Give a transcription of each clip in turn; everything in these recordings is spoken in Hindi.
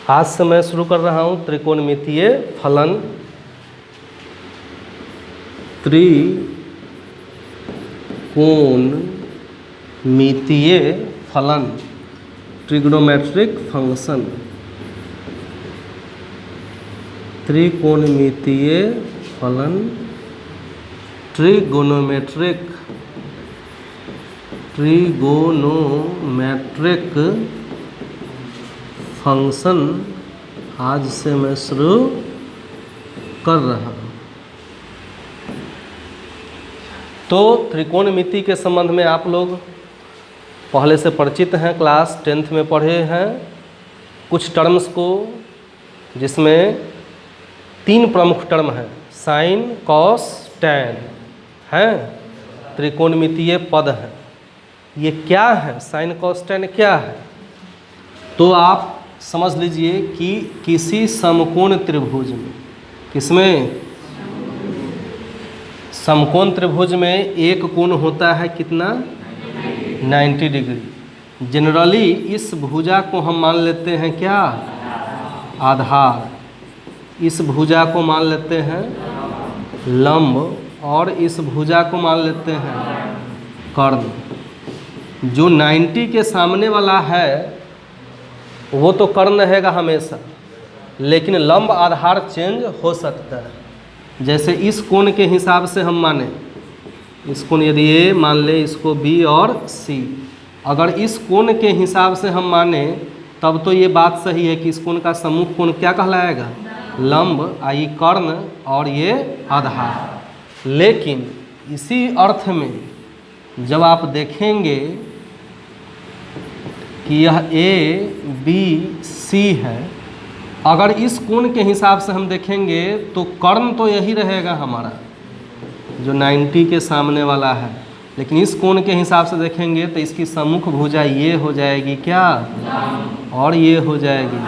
आज से मैं शुरू कर रहा हूँ त्रिकोणमितीय फलन। त्रिकोणमितीय फलन, ट्रिग्नोमेट्रिक फंक्शन। त्रिकोणमितीय फलन, ट्रिगोनोमेट्रिक फंक्शन आज से मैं शुरू कर रहा हूँ। तो त्रिकोणमिति के संबंध में आप लोग पहले से परिचित हैं, क्लास 10th में पढ़े हैं कुछ टर्म्स को, जिसमें 3 प्रमुख टर्म हैं, साइन, कॉस, टैन हैं, त्रिकोणमितीय पद हैं। ये क्या है, साइन, कॉस, टैन क्या है? तो आप समझ लीजिए कि किसी समकोण त्रिभुज में, किसमें? समकोण त्रिभुज में एक कोण होता है कितना? 90 डिग्री। जनरली इस भुजा को हम मान लेते हैं क्या? आधार। इस भुजा को मान लेते हैं लंब, और इस भुजा को मान लेते हैं कर्ण। जो 90 के सामने वाला है वो तो कर्ण रहेगा हमेशा, लेकिन लंब आधार चेंज हो सकता है। जैसे इस कोण के हिसाब से हम माने, इस कोण यदि ए मान ले, इसको बी और सी, अगर इस कोण के हिसाब से हम माने तब तो ये बात सही है कि इस कोण का सम्मुख कोण क्या कहलाएगा? लंब, आई कर्ण, और ये आधार। लेकिन इसी अर्थ में जब आप देखेंगे कि यह ए बी सी है, अगर इस कोण के हिसाब से हम देखेंगे तो कर्ण तो यही रहेगा हमारा, जो 90 के सामने वाला है। लेकिन इस कोण के हिसाब से देखेंगे तो इसकी सम्मुख भुजा ये हो जाएगी क्या? और ये हो जाएगी।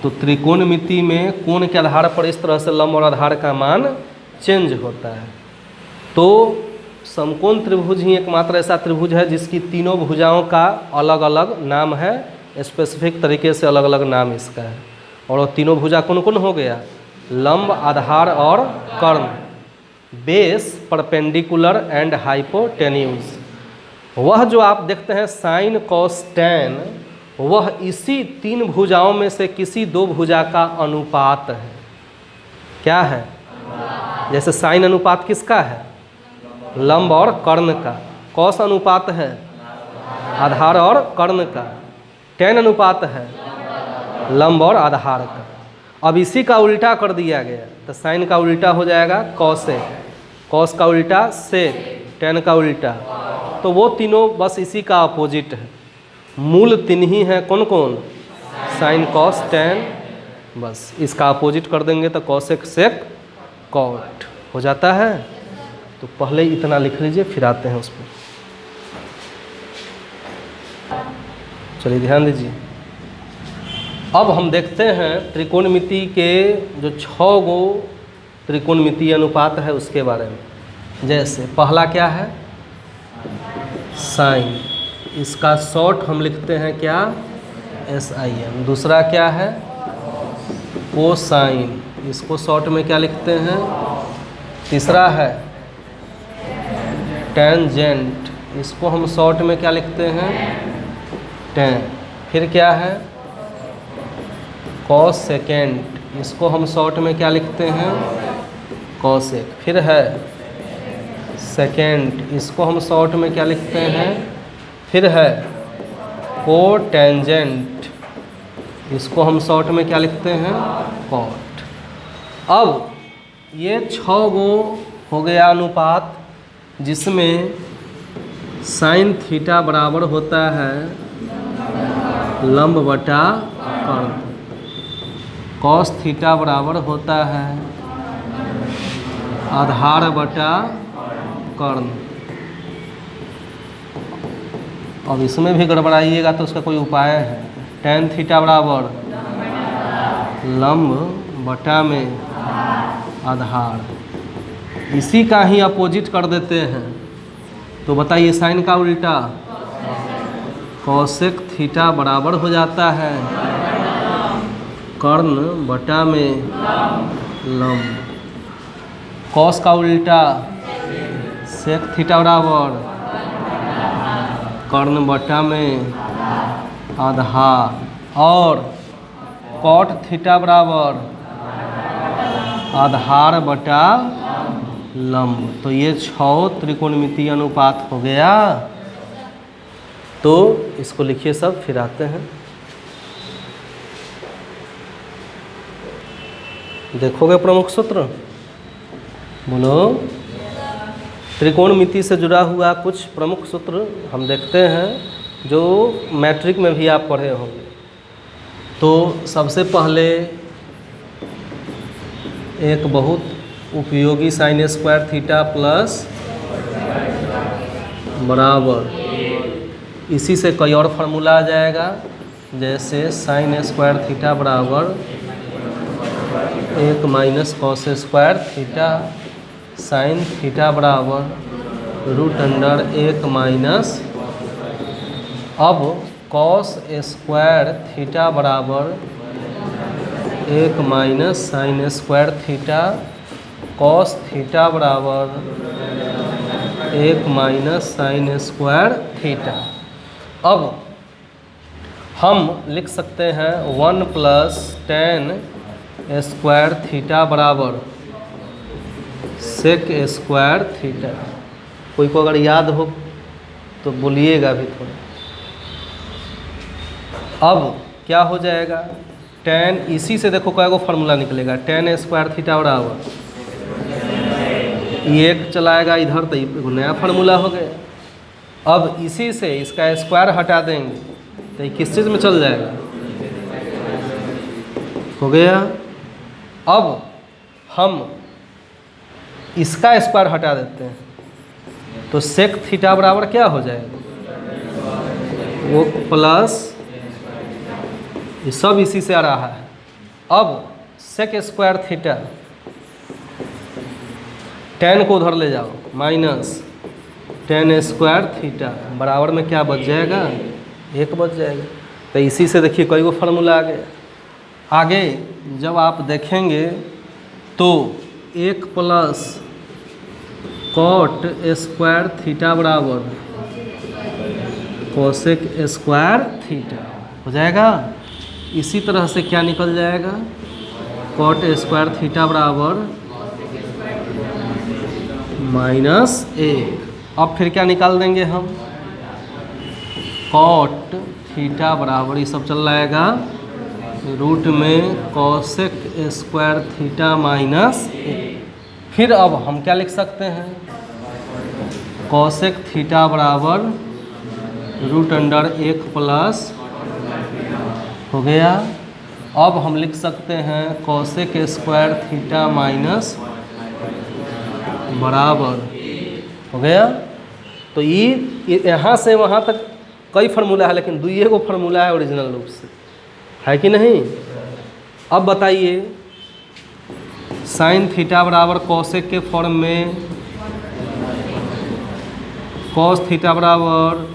तो त्रिकोणमिति में कोण के आधार पर इस तरह से लंब और आधार का मान चेंज होता है। तो समकोण त्रिभुज ही एकमात्र ऐसा त्रिभुज है जिसकी तीनों भुजाओं का अलग अलग नाम है, स्पेसिफिक तरीके से अलग अलग नाम इसका है। और वो तीनों भुजा कौन कौन हो गया? लंब, आधार और कर्ण। Base, perpendicular and hypotenuse. वह जो आप देखते हैं साइन, कॉस, टैन, वह इसी 3 भुजाओं में से किसी 2 भुजा का अनुपात है। क्या है? जैसे साइन अनुपात किसका है? लंब और कर्ण का। कॉस अनुपात है आधार और कर्ण का। टैन अनुपात है लंब और आधार का। अब इसी का उल्टा कर दिया गया, तो साइन का उल्टा हो जाएगा कॉसेक, कॉस का उल्टा सेक, टैन का उल्टा। तो वो तीनों बस इसी का अपोजिट है। मूल 3 ही हैं, कौन कौन? Sine, cos, tan. बस इसका अपोजिट कर देंगे तो कॉसेक, सेक, कॉट हो जाता है। तो पहले इतना लिख लीजिए, फिर आते हैं उस पर। चलिए ध्यान दीजिए। अब हम देखते हैं त्रिकोणमिति के जो 6 गो त्रिकोणमितीय अनुपात है उसके बारे में। जैसे पहला क्या है? साइन, इसका शॉर्ट हम लिखते हैं क्या? SIN। दूसरा क्या है? कोसाइन, इसको शॉर्ट में क्या लिखते हैं? तीसरा है टेंजेंट, इसको हम शॉर्ट में क्या लिखते हैं? टैन। फिर क्या है? कॉसेकेंट, इसको हम शॉर्ट में क्या लिखते हैं? कॉसेक। फिर है सेकेंड, इसको हम शॉर्ट में क्या लिखते हैं? फिर है कोटेंजेंट, इसको हम शॉर्ट में क्या लिखते हैं? कॉट। अब ये 6 गो हो गया अनुपात, जिसमें साइन थीटा बराबर होता है लंब बटा कर्ण, कॉस थीटा बराबर होता है आधार बटा कर्ण। अब इसमें भी गड़बड़ाइएगा तो उसका कोई उपाय है। टैन थीटा बराबर लंब बटा में आधार, इसी का ही अपोजिट कर देते हैं। तो बताइए साइन का उल्टा कॉसेक थीटा बराबर हो जाता है कर्ण बटा में लंब। कॉस का उल्टा सेक थीटा बराबर कर्ण बटा में आधार, और कॉट थीटा बराबर आधार बटा लंब। तो ये 6 त्रिकोणमितीय अनुपात हो गया। तो इसको लिखिए सब, फिर आते हैं। देखोगे प्रमुख सूत्र, बोलो। त्रिकोणमिति से जुड़ा हुआ कुछ प्रमुख सूत्र हम देखते हैं, जो मैट्रिक में भी आप पढ़े होंगे। तो सबसे पहले एक बहुत उपयोगी साइन स्क्वायर थीटा प्लस बराबर, इसी से कोई और फार्मूला आ जाएगा, जैसे साइन स्क्वायर थीटा बराबर 1 minus cos square theta, sine theta बराबर रूट अंडर 1 माइनस, अब कॉस स्क्वायर थीटा बराबर 1 minus sine square theta, cos theta बराबर 1 माइनस साइन स्क्वायर थीटा। अब हम लिख सकते हैं 1 प्लस टेन स्क्वायर थीटा बराबर सेक स्क्वायर थीटा। कोई को अगर याद हो तो बोलिएगा भी थोड़ा। अब क्या हो जाएगा, टेन, इसी से देखो क्या को फार्मूला निकलेगा, टेन स्क्वायर थीटा बराबर, ये एक चलाएगा इधर तो एक नया फार्मूला हो गया। अब इसी से इसका स्क्वायर हटा देंगे तो ये किस चीज़ में चल जाएगा, हो गया। अब हम इसका स्क्वायर हटा देते हैं तो सेक थीटा बराबर क्या हो जाएगा, वो प्लस, ये सब इसी से आ रहा है। अब सेक स्क्वायर थीटा, टेन को उधर ले जाओ, माइनस टेन स्क्वायर थीटा बराबर में क्या बच जाएगा, 1 बच जाएगा। तो इसी से देखिए कई वो फार्मूला आ गया। आगे जब आप देखेंगे तो 1 प्लस कॉट स्क्वायर थीटा बराबर कोसेक स्क्वायर थीटा हो जाएगा। इसी तरह से क्या निकल जाएगा, कॉट स्क्वायर थीटा बराबर -1। अब फिर क्या निकाल देंगे हम, कॉट थीटा बराबर, ये सब चल जाएगा रूट में कोसेक स्क्वायर थीटा -1। फिर अब हम क्या लिख सकते हैं, कोसेक थीटा बराबर रूट अंडर 1 प्लस, हो गया। अब हम लिख सकते हैं कोसेक स्क्वायर थीटा माइनस बराबर, हो गया। तो ये यहाँ से वहाँ तक कई फार्मूला है, लेकिन दुइये को फार्मूला है ओरिजिनल रूप से, है कि नहीं। अब बताइए, साइन थीटा बराबर कोसेक के फॉर्म में, कॉस थीटा बराबर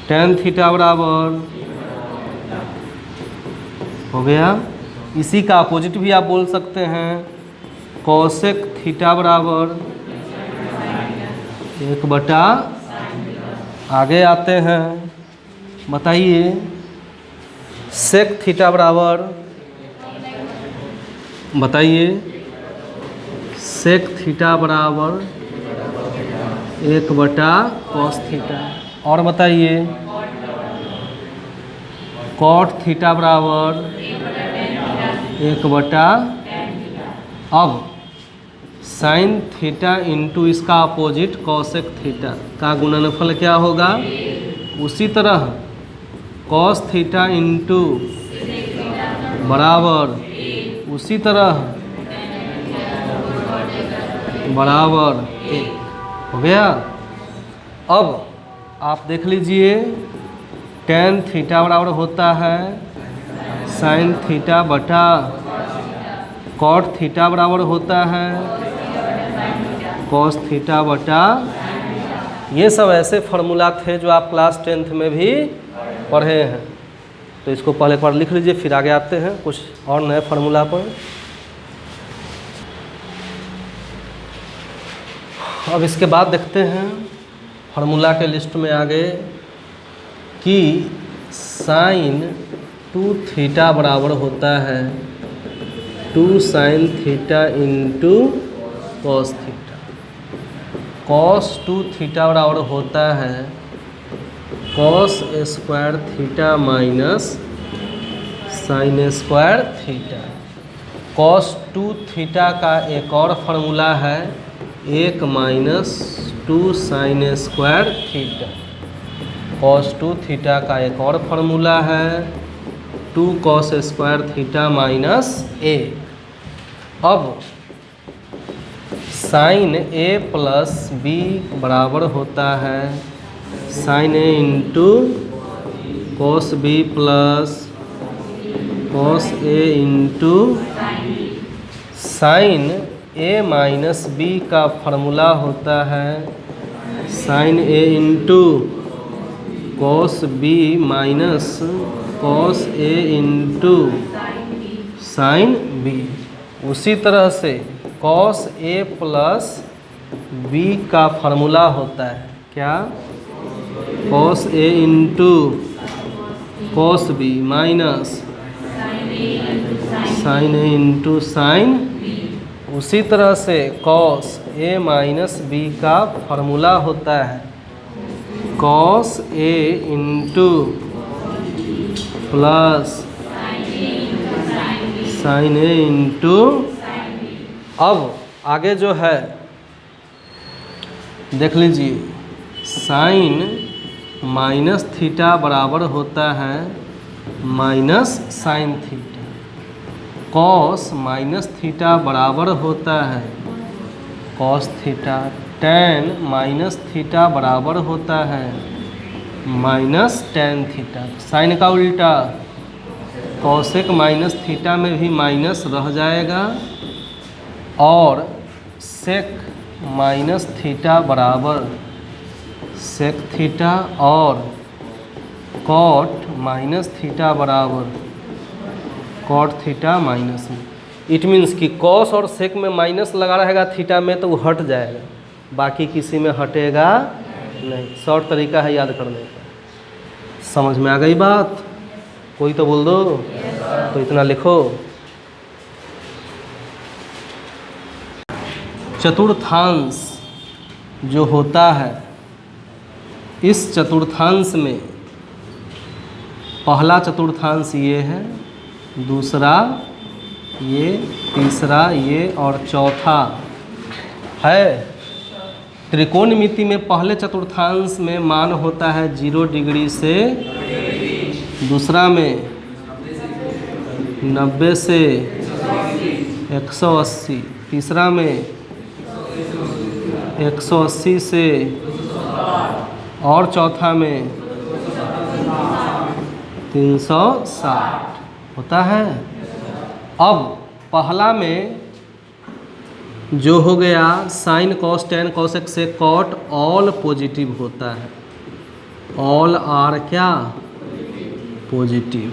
टेन थीटा बराबर, हो गया। इसी का अपोजिट भी आप बोल सकते हैं, कोसेक थीटा बराबर 1/, आगे आते हैं, बताइए सेक थीटा बराबर, बताइए सेक थीटा बराबर 1/, कॉस थीटा। और बताइए कॉट थीटा बराबर 1/। अब साइन थीटा इंटू इसका अपोजिट कॉसेक थीटा का गुणनफल क्या होगा, उसी तरह कॉस थीटा इंटू बराबर, उसी तरह बराबर 1, हो गया। अब आप देख लीजिए, टेन थीटा बराबर होता है साइन थीटा बटा कॉट थीटा बराबर होता है कॉस थीटा बटा। ये सब ऐसे फार्मूला थे जो आप क्लास 10th में भी पढ़े हैं। तो इसको पहले एक बार लिख लीजिए, फिर आगे आते हैं कुछ और नए फार्मूला पर। अब इसके बाद देखते हैं फार्मूला के लिस्ट में आगे कि साइन 2 थीटा बराबर होता है 2 sine theta into cos theta. Cos 2 theta बराबर होता है cos square theta minus sine square theta. Cos 2 theta का एक और फार्मूला है 1 minus 2 sine square theta. Cos 2 theta का एक और फार्मूला है 2 कॉस स्क्वायर थीटा माइनस 1। अब साइन ए प्लस बी बराबर होता है sine A into cos B plus cos A into sine A minus B का फार्मूला होता है sine A into cos B minus cos A into sine B. उसी तरह से कॉस ए प्लस बी का फार्मूला होता है क्या, cos A into cos B minus sine A into sine. उसी तरह से कॉस ए माइनस बी का फार्मूला होता है cos A into plus sign A into. अब आगे जो है देख लीजिए, साइन माइनस थीटा बराबर होता है minus sine theta. Cos minus theta बराबर होता है cos theta. Ten minus theta बराबर होता है माइनस टेन थीटा। साइन का उल्टा कॉसेक माइनस थीटा में भी माइनस रह जाएगा और सेक माइनस थीटा बराबर सेक थीटा और कॉट माइनस थीटा बराबर कॉट थीटा माइनस में। इट मीन्स कि कॉस और सेक में माइनस लगा रहेगा थीटा में तो वो हट जाएगा, बाकी किसी में हटेगा नहीं। शॉर्ट तरीका है याद करने का। समझ में आ गई बात? कोई तो बोल दो। तो इतना लिखो। चतुर्थांश जो होता है, इस चतुर्थांश में पहला चतुर्थांश ये है, दूसरा ये, तीसरा ये और चौथा है। त्रिकोणमिति में पहले चतुर्थांश में मान होता है 0 डिग्री से, दूसरा में 90 से 180, तीसरा में 180 से और चौथा में 360 होता है। अब पहला में जो हो गया साइन कॉस टेन कॉसेक से कॉट ऑल पॉजिटिव होता है। ऑल आर क्या? पॉजिटिव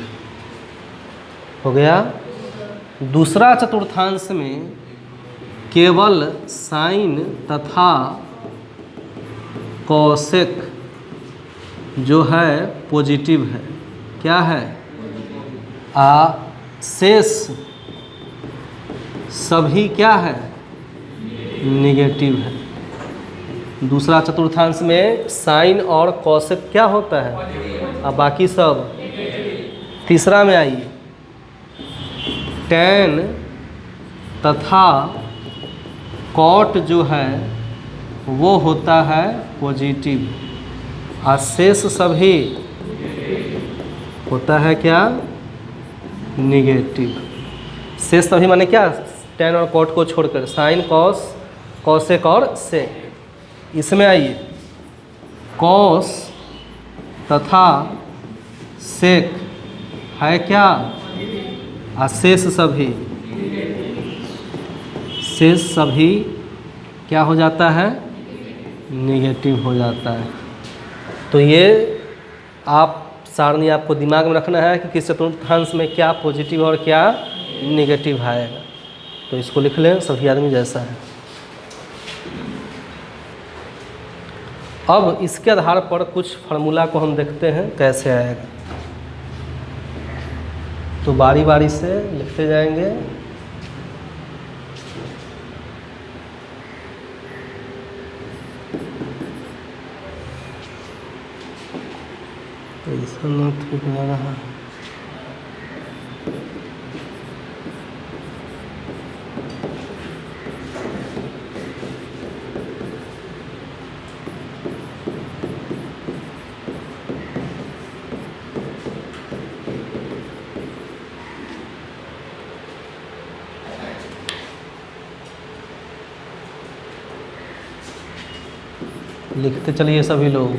हो गया। दूसरा चतुर्थांश में केवल साइन तथा कॉसेक जो है पॉजिटिव है। क्या है? शेष सभी क्या है? नेगेटिव है। दूसरा चतुर्थांश में साइन और कॉसेक क्या होता है और बाकी सब। तीसरा में आइए, टेन तथा कॉट जो है वो होता है पॉजिटिव और शेष सभी होता है क्या? नेगेटिव। शेष सभी माने क्या? टेन और कॉट को छोड़कर साइन कॉस कॉसेक और सेक। इसमें आइए, कॉस तथा सेक है क्या? और शेष सभी क्या हो जाता है? नेगेटिव हो जाता है। तो ये आप सारणी आपको दिमाग में रखना है कि किस चतुर्थांश में क्या पॉजिटिव और क्या नेगेटिव आएगा। तो इसको लिख लें, सभी आदमी जैसा है। अब इसके आधार पर कुछ फार्मूला को हम देखते हैं कैसे आएगा। तो बारी बारी से लिखते जाएंगे। ऐसा ना ठीक लग रहा है। लिखते चलिए सभी लोग।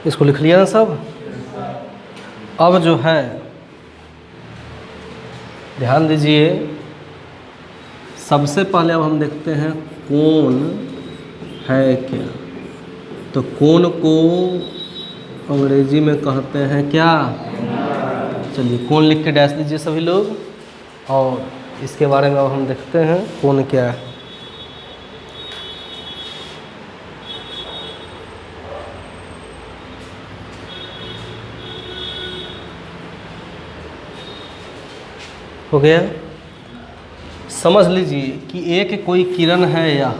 इसको लिख लिया ना सब। अब जो है ध्यान दीजिए, सबसे पहले अब हम देखते हैं कोण है क्या। तो कोण को अंग्रेजी में कहते हैं क्या? चलिए कोण लिख के डैश दीजिए सभी लोग, और इसके बारे में अब हम देखते हैं कोण क्या है। हो गया? समझ लीजिए कि एक कोई किरण है, या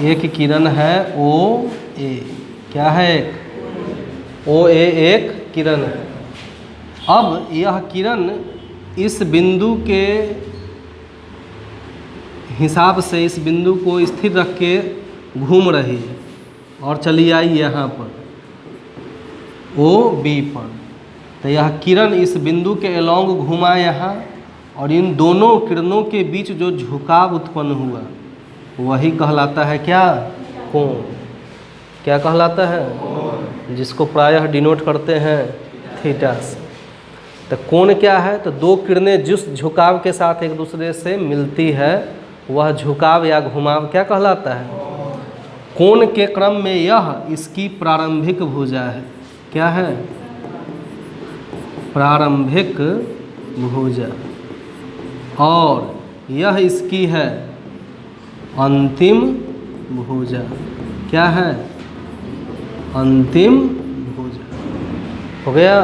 एक किरण है ओ ए। क्या है? एक ओ ए एक किरण है। अब यह किरण इस बिंदु के हिसाब से इस बिंदु को स्थिर रख के घूम रही है और चली आई यहाँ पर ओ बी पर। तो यह किरण इस बिंदु के एलोंग घुमा यहाँ, और इन दोनों किरणों के बीच जो झुकाव उत्पन्न हुआ वही कहलाता है क्या? कोण। क्या कहलाता है? जिसको प्रायः डिनोट करते हैं थीटा से। तो कोण क्या है? तो दो किरणें जिस झुकाव के साथ एक दूसरे से मिलती है वह झुकाव या घुमाव क्या कहलाता है? कोण के क्रम में यह इसकी प्रारंभिक भुजा है। क्या है? प्रारंभिक भुजा। और यह इसकी है अंतिम भुजा। क्या है? अंतिम भुजा। हो गया?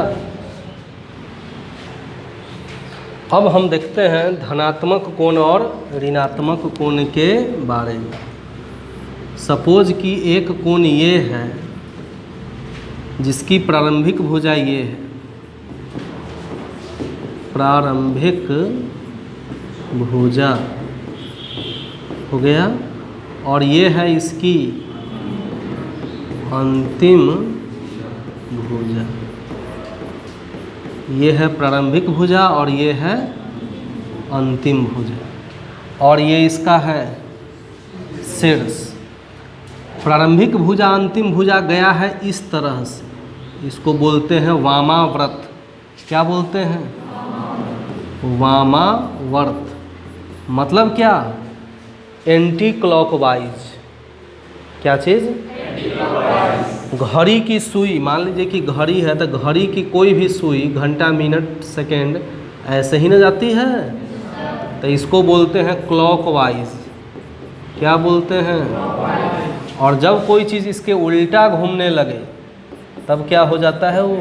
अब हम देखते हैं धनात्मक कोण और ऋणात्मक कोण के बारे में। सपोज कि एक कोण ये है जिसकी प्रारंभिक भुजा ये है, प्रारंभिक भुजा। हो गया? और ये है इसकी अंतिम भुजा। ये है प्रारंभिक भुजा और ये है अंतिम भुजा, और ये इसका है शीर्ष। प्रारंभिक भुजा अंतिम भुजा गया है इस तरह से, इसको बोलते हैं वामाव्रत। क्या बोलते हैं? वामावर्त। मतलब क्या? Anti clockwise. क्या चीज़? घड़ी की सुई, मान लीजिए कि घड़ी है तो घड़ी की कोई भी सुई घंटा मिनट सेकेंड ऐसे ही ना जाती है, तो इसको बोलते हैं क्लॉकवाइज। क्या बोलते हैं? और जब कोई चीज़ इसके उल्टा घूमने लगे तब क्या हो जाता है? वो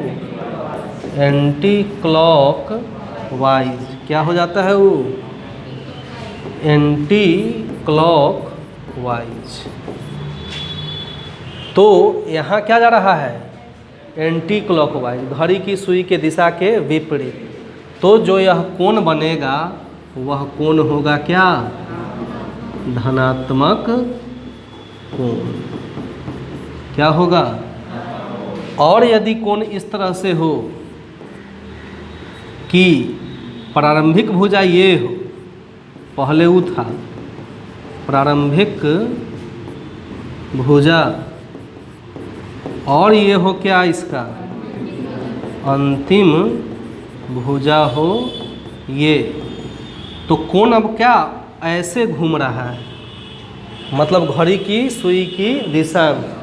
एंटी क्लॉकवाइज। क्या हो जाता है? वो एंटी क्लॉकवाइज। तो यहाँ क्या जा रहा है? एंटी क्लॉकवाइज, घड़ी की सुई के दिशा के विपरीत। तो जो यह कोण बनेगा वह कोण होगा क्या? धनात्मक कोण। क्या होगा? और यदि कोण इस तरह से हो कि प्रारंभिक भुजा ये हो, पहले वो था प्रारंभिक भुजा, और ये हो क्या इसका अंतिम भुजा हो ये, तो कोण अब क्या ऐसे घूम रहा है, मतलब घड़ी की सुई की दिशा में।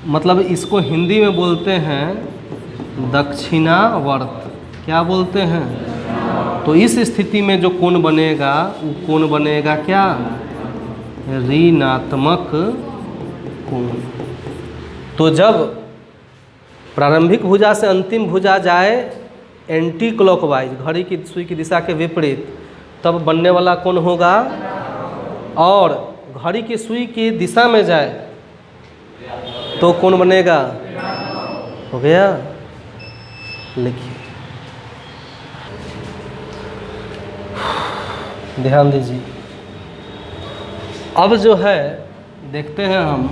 मतलब इसको हिंदी में बोलते हैं दक्षिणावर्त। क्या बोलते हैं? तो इस स्थिति में जो कोण बनेगा वो कोण बनेगा क्या? ऋणात्मक कोण। तो जब प्रारंभिक भुजा से अंतिम भुजा जाए एंटी क्लॉकवाइज, घड़ी की सुई की दिशा के विपरीत, तब बनने वाला कोण होगा। और घड़ी की सुई की दिशा में जाए तो कोण बनेगा। हो गया? लिखिए, ध्यान दीजिए। अब जो है देखते हैं हम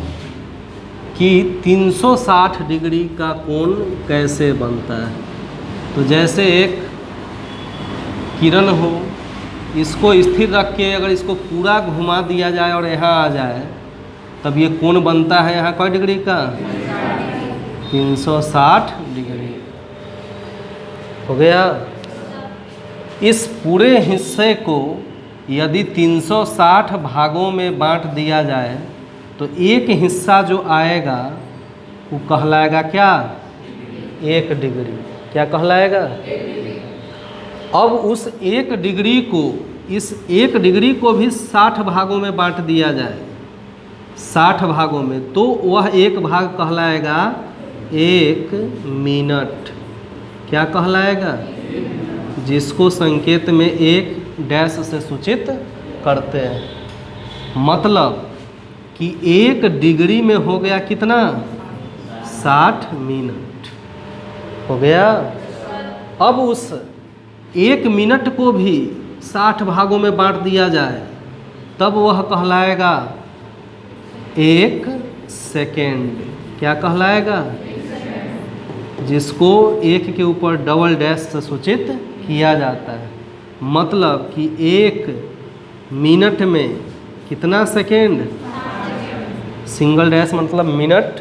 कि 360 डिग्री का कोण कैसे बनता है। तो जैसे एक किरण हो, इसको स्थिर रख के अगर इसको पूरा घुमा दिया जाए और यहाँ आ जाए, तब ये कोण बनता है यहाँ कै डिग्री का? 360 डिग्री। हो गया। इस पूरे हिस्से को यदि 360 भागों में बांट दिया जाए तो एक हिस्सा जो आएगा वो कहलाएगा क्या? 1 डिग्री। क्या कहलाएगा? अब उस 1 डिग्री को, इस 1 डिग्री को भी 60 भागों में बांट दिया जाए, 60 भागों में, तो वह एक भाग कहलाएगा 1 मिनट। क्या कहलाएगा? जिसको संकेत में 1 डैश से सूचित करते हैं। मतलब कि 1 डिग्री में हो गया कितना? 60 मिनट। हो गया। अब उस 1 मिनट को भी 60 भागों में बांट दिया जाए तब वह कहलाएगा 1 सेकेंड। क्या कहलाएगा? जिसको 1 के ऊपर डबल डैश से सूचित किया जाता है। मतलब कि 1 मिनट में कितना सेकेंड? सिंगल डैश मतलब मिनट,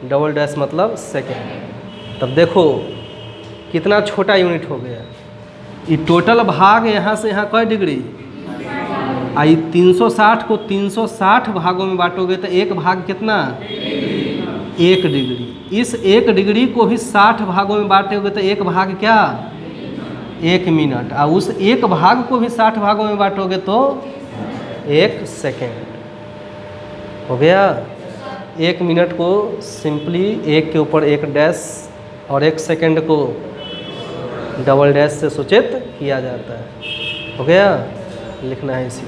डबल डैश मतलब सेकेंड। तब देखो कितना छोटा यूनिट हो गया। ये टोटल भाग यहाँ से यहाँ कई डिग्री? आई 360 को 360 भागों में बांटोगे तो एक भाग कितना? 1 डिग्री। इस 1 डिग्री को भी 60 भागों में बांटोगे तो एक भाग क्या? 1 मिनट। और उस एक भाग को भी 60 भागों में बांटोगे तो 1 सेकेंड। हो गया। 1 मिनट को सिंपली 1 के ऊपर 1 डैश और 1 सेकेंड को डबल डैश से सूचित किया जाता है। हो गया। लिखना है इसी